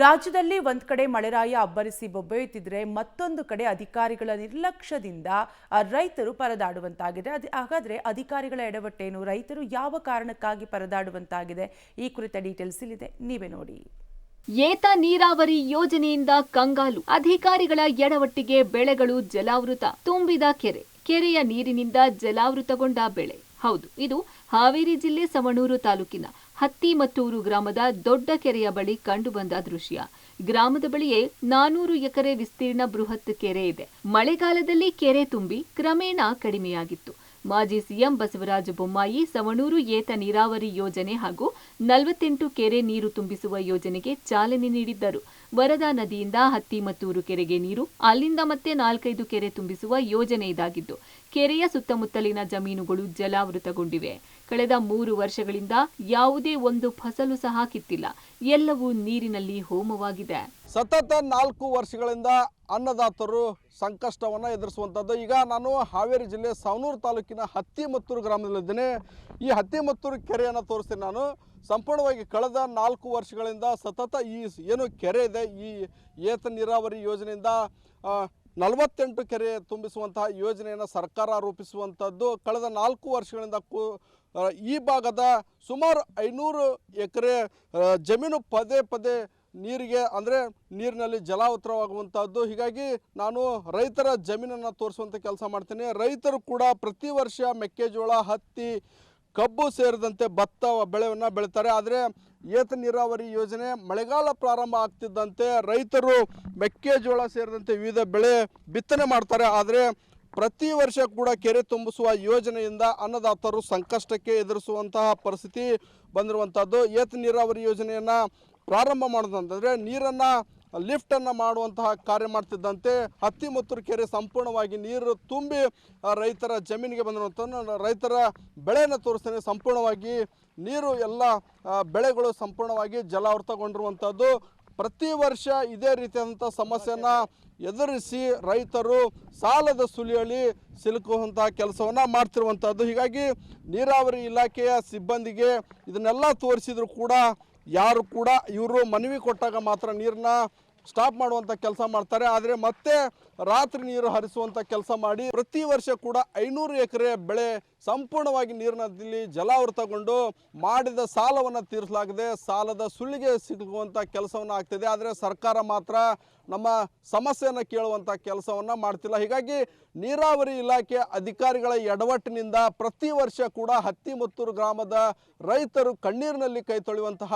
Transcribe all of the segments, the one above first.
ರಾಜ್ಯದಲ್ಲಿ ಒಂದ್ ಕಡೆ ಮಳೆರಾಯ ಅಬ್ಬರಿಸಿ ಬೊಬ್ಬೆಯುತ್ತಿದ್ರೆ ಮತ್ತೊಂದು ಕಡೆ ಅಧಿಕಾರಿಗಳ ನಿರ್ಲಕ್ಷ್ಯದಿಂದ ರೈತರು ಪರದಾಡುವಂತಾಗಿದೆ. ಹಾಗಾದ್ರೆ ಅಧಿಕಾರಿಗಳ ಎಡವಟ್ಟೇನು, ರೈತರು ಯಾವ ಕಾರಣಕ್ಕಾಗಿ ಪರದಾಡುವಂತಾಗಿದೆ, ಈ ಕುರಿತ ಡೀಟೇಲ್ಸ್ ಇಲ್ಲಿದೆ, ನೀವೇ ನೋಡಿ. ಏತ ನೀರಾವರಿ ಯೋಜನೆಯಿಂದ ಕಂಗಾಲು, ಅಧಿಕಾರಿಗಳ ಎಡವಟ್ಟಿಗೆ ಬೆಳೆಗಳು ಜಲಾವೃತ. ತುಂಬಿದ ಕೆರೆಯ ನೀರಿನಿಂದ ಜಲಾವೃತಗೊಂಡ ಬೆಳೆ. ಹೌದು, ಇದು ಹಾವೇರಿ ಜಿಲ್ಲೆ ಸವಣೂರು ತಾಲೂಕಿನ ಹತ್ತಿಮತ್ತೂರು ಗ್ರಾಮದ ದೊಡ್ಡ ಕೆರೆಯ ಬಳಿ ಕಂಡುಬಂದ ದೃಶ್ಯ. ಗ್ರಾಮದ ಬಳಿಯೇ 400 ಎಕರೆ ವಿಸ್ತೀರ್ಣ ಬೃಹತ್ ಕೆರೆ ಇದೆ. ಮಳೆಗಾಲದಲ್ಲಿ ಕೆರೆ ತುಂಬಿ ಕ್ರಮೇಣ ಕಡಿಮೆಯಾಗಿತ್ತು. ಮಾಜಿ ಸಿಎಂ ಬಸವರಾಜ ಬೊಮ್ಮಾಯಿ ಸವಣೂರು ಏತ ನೀರಾವರಿ ಯೋಜನೆ ಹಾಗೂ 48 ಕೆರೆ ನೀರು ತುಂಬಿಸುವ ಯೋಜನೆಗೆ ಚಾಲನೆ ನೀಡಿದ್ದರು. ವರದಾ ನದಿಯಿಂದ ಹತ್ತಿಮತ್ತೂರು ಕೆರೆಗೆ ನೀರು, ಅಲ್ಲಿಂದ ಮತ್ತೆ 4-5 ಕೆರೆ ತುಂಬಿಸುವ ಯೋಜನೆ ಇದಾಗಿದ್ದು, ಕೆರೆಯ ಸುತ್ತಮುತ್ತಲಿನ ಜಮೀನುಗಳು ಜಲಾವೃತಗೊಂಡಿವೆ. ಕಳೆದ 3 ವರ್ಷಗಳಿಂದ ಯಾವುದೇ ಒಂದು ಫಸಲು ಸಹ ಕಿತ್ತಿಲ್ಲ. ಎಲ್ಲವೂ ನೀರಿನಲ್ಲಿ ಹೋಮವಾಗಿದೆ. ಸತತ 4 ವರ್ಷಗಳಿಂದ ಅನ್ನದಾತರು ಸಂಕಷ್ಟವನ್ನು ಎದುರಿಸುವಂಥದ್ದು. ಈಗ ನಾನು ಹಾವೇರಿ ಜಿಲ್ಲೆ ಸವಣೂರು ತಾಲೂಕಿನ ಹತ್ತಿಮತ್ತೂರು ಗ್ರಾಮದಲ್ಲಿದ್ದೇನೆ. ಈ ಹತ್ತಿಮತ್ತೂರು ಕೆರೆಯನ್ನು ತೋರಿಸ್ತೀನಿ. ನಾನು ಸಂಪೂರ್ಣವಾಗಿ ಕಳೆದ 4 ವರ್ಷಗಳಿಂದ ಸತತ ಈ ಏನು ಕೆರೆ ಇದೆ, ಈ ಏತ ನೀರಾವರಿ ಯೋಜನೆಯಿಂದ 48 ಕೆರೆ ತುಂಬಿಸುವಂತಹ ಯೋಜನೆಯನ್ನು ಸರ್ಕಾರ ರೂಪಿಸುವಂಥದ್ದು. ಕಳೆದ 4 ವರ್ಷಗಳಿಂದ ಈ ಭಾಗದ ಸುಮಾರು 500 ಎಕರೆ ಜಮೀನು ಪದೇ ಪದೇ ನೀರಿಗೆ ಅಂದರೆ ನೀರಿನಲ್ಲಿ ಜಲಾವೃತವಾಗುವಂಥದ್ದು. ಹೀಗಾಗಿ ನಾನು ರೈತರ ಜಮೀನನ್ನು ತೋರಿಸುವಂಥ ಕೆಲಸ ಮಾಡ್ತೀನಿ. ರೈತರು ಕೂಡ ಪ್ರತಿ ವರ್ಷ ಮೆಕ್ಕೆಜೋಳ, ಹತ್ತಿ, ಕಬ್ಬು ಸೇರಿದಂತೆ ಭತ್ತ ಬೆಳೆಯನ್ನು ಬೆಳೀತಾರೆ. ಆದರೆ ಏತ ನೀರಾವರಿ ಯೋಜನೆ ಮಳೆಗಾಲ ಪ್ರಾರಂಭ ಆಗ್ತಿದ್ದಂತೆ ರೈತರು ಮೆಕ್ಕೆಜೋಳ ಸೇರಿದಂತೆ ವಿವಿಧ ಬೆಳೆ ಬಿತ್ತನೆ ಮಾಡ್ತಾರೆ. ಆದರೆ ಪ್ರತಿ ವರ್ಷ ಕೂಡ ಕೆರೆ ತುಂಬಿಸುವ ಯೋಜನೆಯಿಂದ ಅನ್ನದಾತರು ಸಂಕಷ್ಟಕ್ಕೆ ಎದುರಿಸುವಂತಹ ಪರಿಸ್ಥಿತಿ ಬಂದಿರುವಂಥದ್ದು. ಏತ ನೀರಾವರಿ ಯೋಜನೆಯನ್ನು ಪ್ರಾರಂಭ ಮಾಡೋದಂತಂದರೆ ನೀರನ್ನು ಲಿಫ್ಟನ್ನು ಮಾಡುವಂತಹ ಕಾರ್ಯ ಮಾಡ್ತಿದ್ದಂತೆ ಹತ್ತಿಮತ್ತೂರು ಕೆರೆ ಸಂಪೂರ್ಣವಾಗಿ ನೀರು ತುಂಬಿ ರೈತರ ಜಮೀನಿಗೆ ಬಂದಿರುವಂಥದ್ದು. ರೈತರ ಬೆಳೆಯನ್ನು ತೋರಿಸ್ತೇನೆ. ಸಂಪೂರ್ಣವಾಗಿ ನೀರು ಎಲ್ಲ ಬೆಳೆಗಳು ಸಂಪೂರ್ಣವಾಗಿ ಜಲಾವೃತಗೊಂಡಿರುವಂಥದ್ದು. ಪ್ರತಿ ವರ್ಷ ಇದೇ ರೀತಿಯಾದಂಥ ಸಮಸ್ಯೆಯನ್ನು ಎದುರಿಸಿ ರೈತರು ಸಾಲದ ಸುಳಿಯಲ್ಲಿ ಸಿಲುಕುವಂತಹ ಕೆಲಸವನ್ನು ಮಾಡ್ತಿರುವಂಥದ್ದು. ಹೀಗಾಗಿ ನೀರಾವರಿ ಇಲಾಖೆಯ ಸಿಬ್ಬಂದಿಗೆ ಇದನ್ನೆಲ್ಲ ತೋರಿಸಿದ್ರು ಕೂಡ ಯಾರು ಕೂಡ ಇವರು ಮನವಿ ಕೊಟ್ಟಾಗ ಮಾತ್ರ ನೀರನ್ನ ಸ್ಟಾಪ್ ಮಾಡುವಂಥ ಕೆಲಸ ಮಾಡ್ತಾರೆ. ಆದರೆ ಮತ್ತೆ ರಾತ್ರಿ ನೀರು ಹರಿಸುವಂಥ ಕೆಲಸ ಮಾಡಿ ಪ್ರತಿ ವರ್ಷ ಕೂಡ 500 ಎಕರೆ ಬೆಳೆ ಸಂಪೂರ್ಣವಾಗಿ ನೀರಿನಲ್ಲಿ ಜಲಾವೃತಗೊಂಡು ಮಾಡಿದ ಸಾಲವನ್ನು ತೀರಿಸಲಾಗದೆ ಸಾಲದ ಸುಳ್ಳಿಗೆ ಸಿಗುವಂಥ ಕೆಲಸವನ್ನು ಆಗ್ತಿದೆ. ಆದರೆ ಸರ್ಕಾರ ಮಾತ್ರ ನಮ್ಮ ಸಮಸ್ಯೆಯನ್ನು ಕೇಳುವಂಥ ಕೆಲಸವನ್ನು ಮಾಡ್ತಿಲ್ಲ. ಹೀಗಾಗಿ ನೀರಾವರಿ ಇಲಾಖೆ ಅಧಿಕಾರಿಗಳ ಎಡವಟ್ಟಿನಿಂದ ಪ್ರತಿ ವರ್ಷ ಕೂಡ ಹತ್ತಿಮತ್ತೂರು ಗ್ರಾಮದ ರೈತರು ಕಣ್ಣೀರಿನಲ್ಲಿ ಕೈ ತೊಳೆಯುವಂತಹ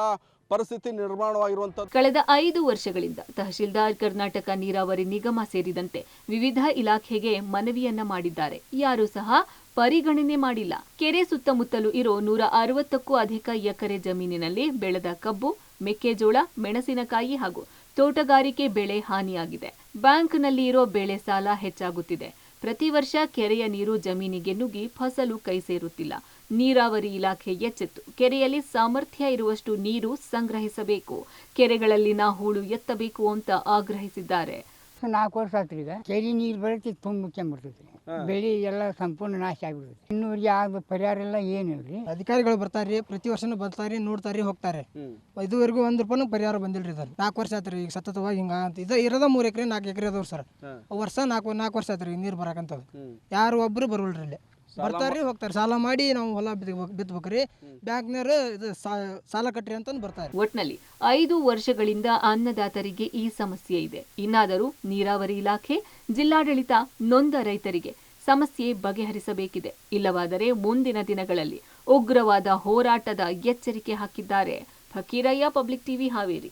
ಪರಿಸ್ಥಿತಿ ನಿರ್ಮಾಣವಾಗಿರುವಂಥದ್ದು. ಕಳೆದ 5 ವರ್ಷಗಳಿಂದ ತಹಶೀಲ್ದಾರ್, ಕರ್ನಾಟಕ ನೀರಾವರಿ ನಿಗಮ ಸೇರಿದಂತೆ ವಿವಿಧ ಇಲಾಖೆಗೆ ಮನವಿಯನ್ನ ಮಾಡಿದ್ದಾರೆ. ಯಾರೂ ಸಹ ಪರಿಗಣನೆ ಮಾಡಿಲ್ಲ. ಕೆರೆ ಸುತ್ತಮುತ್ತಲೂ ಇರೋ 160ಕ್ಕೂ ಅಧಿಕ ಎಕರೆ ಜಮೀನಿನಲ್ಲಿ ಬೆಳೆದ ಕಬ್ಬು, ಮೆಕ್ಕೆಜೋಳ, ಮೆಣಸಿನಕಾಯಿ ಹಾಗೂ ತೋಟಗಾರಿಕೆ ಬೆಳೆ ಹಾನಿಯಾಗಿದೆ. ಬ್ಯಾಂಕ್ನಲ್ಲಿ ಇರೋ ಬೆಳೆ ಸಾಲ ಹೆಚ್ಚಾಗುತ್ತಿದೆ. ಪ್ರತಿ ವರ್ಷ ಕೆರೆಯ ನೀರು ಜಮೀನಿಗೆ ನುಗ್ಗಿ ಫಸಲು ಕೈ ಸೇರುತ್ತಿಲ್ಲ. ನೀರಾವರಿ ಇಲಾಖೆ ಎಚ್ಚೆತ್ತು ಕೆರೆಯಲ್ಲಿ ಸಾಮರ್ಥ್ಯ ಇರುವಷ್ಟು ನೀರು ಸಂಗ್ರಹಿಸಬೇಕು, ಕೆರೆಗಳಲ್ಲಿನ ಹೂಳು ಎತ್ತಬೇಕು ಅಂತ ಆಗ್ರಹಿಸಿದ್ದಾರೆ. 4 ವರ್ಷ ಆತ್ರಿ. ಈಗ ಕೆರೆ ನೀರು ಬೆಳೆತಿ ತುಂಬಿಕೊಂಡ್ಬಿಡ್ತೈತಿ, ಬೆಳೆ ಎಲ್ಲ ಸಂಪೂರ್ಣ ನಾಶ ಆಗ್ಬಿಡ್ತೈತಿ. ಇನ್ನೂರು ಯಾವ ಪರಿಹಾರ ಎಲ್ಲ ಏನಿಲ್ರಿ. ಅಧಿಕಾರಿಗಳು ಬರ್ತಾರ್ರಿ, ಪ್ರತಿ ವರ್ಷನೂ ಬರ್ತಾರ್ರಿ, ನೋಡ್ತಾರ್ರಿ, ಹೋಗ್ತಾರೆ. ಇದುವರೆಗೂ 1 ರೂಪಾಯಿನೂ ಪರಿಹಾರ ಬಂದಿಲ್ರಿ. 4 ವರ್ಷ ಆತ್ರಿ ಈಗ ಸತತವಾಗಿ ಹಿಂಗ ಅಂತ. ಇರೋದ 3 ಎಕರೆ 4 ಎಕರೆ ಅದಾವ್ರಿ ಸರ್. ವರ್ಷ 4 ವರ್ಷ ಆತ್ರಿ ನೀರು ಬರಾಕಂತದ್ದು. ಯಾರು ಒಬ್ರು ಬರೋಲ್ರಿ ಇಲ್ಲಿ. ಬರ್ತಾರ್ರಿ, ಹೋಗ್ತಾರೆ. ಸಾಲ ಮಾಡಿ ನಾವು ಹೊಲ ಬಿತ್ತಬೇಕ್ರಿ, ಬ್ಯಾಂಕ್ನವ್ರು ಇದು ಸಾಲ ಕಟ್ರಿ ಅಂತಂದು ಬರ್ತಾರೆ. ಒಟ್ನಲ್ಲಿ 5 ವರ್ಷಗಳಿಂದ ಅನ್ನದಾತರಿಗೆ ಈ ಸಮಸ್ಯೆ ಇದೆ. ಇನ್ನಾದರೂ ನೀರಾವರಿ ಇಲಾಖೆ, ಜಿಲ್ಲಾಡಳಿತ ನೊಂದ ರೈತರಿಗೆ ಸಮಸ್ಯೆ ಬಗೆಹರಿಸಬೇಕಿದೆ. ಇಲ್ಲವಾದರೆ ಮುಂದಿನ ದಿನಗಳಲ್ಲಿ ಉಗ್ರವಾದ ಹೋರಾಟದ ಎಚ್ಚರಿಕೆ ಹಾಕಿದ್ದಾರೆ. Fakirayya, public TV, Haveri.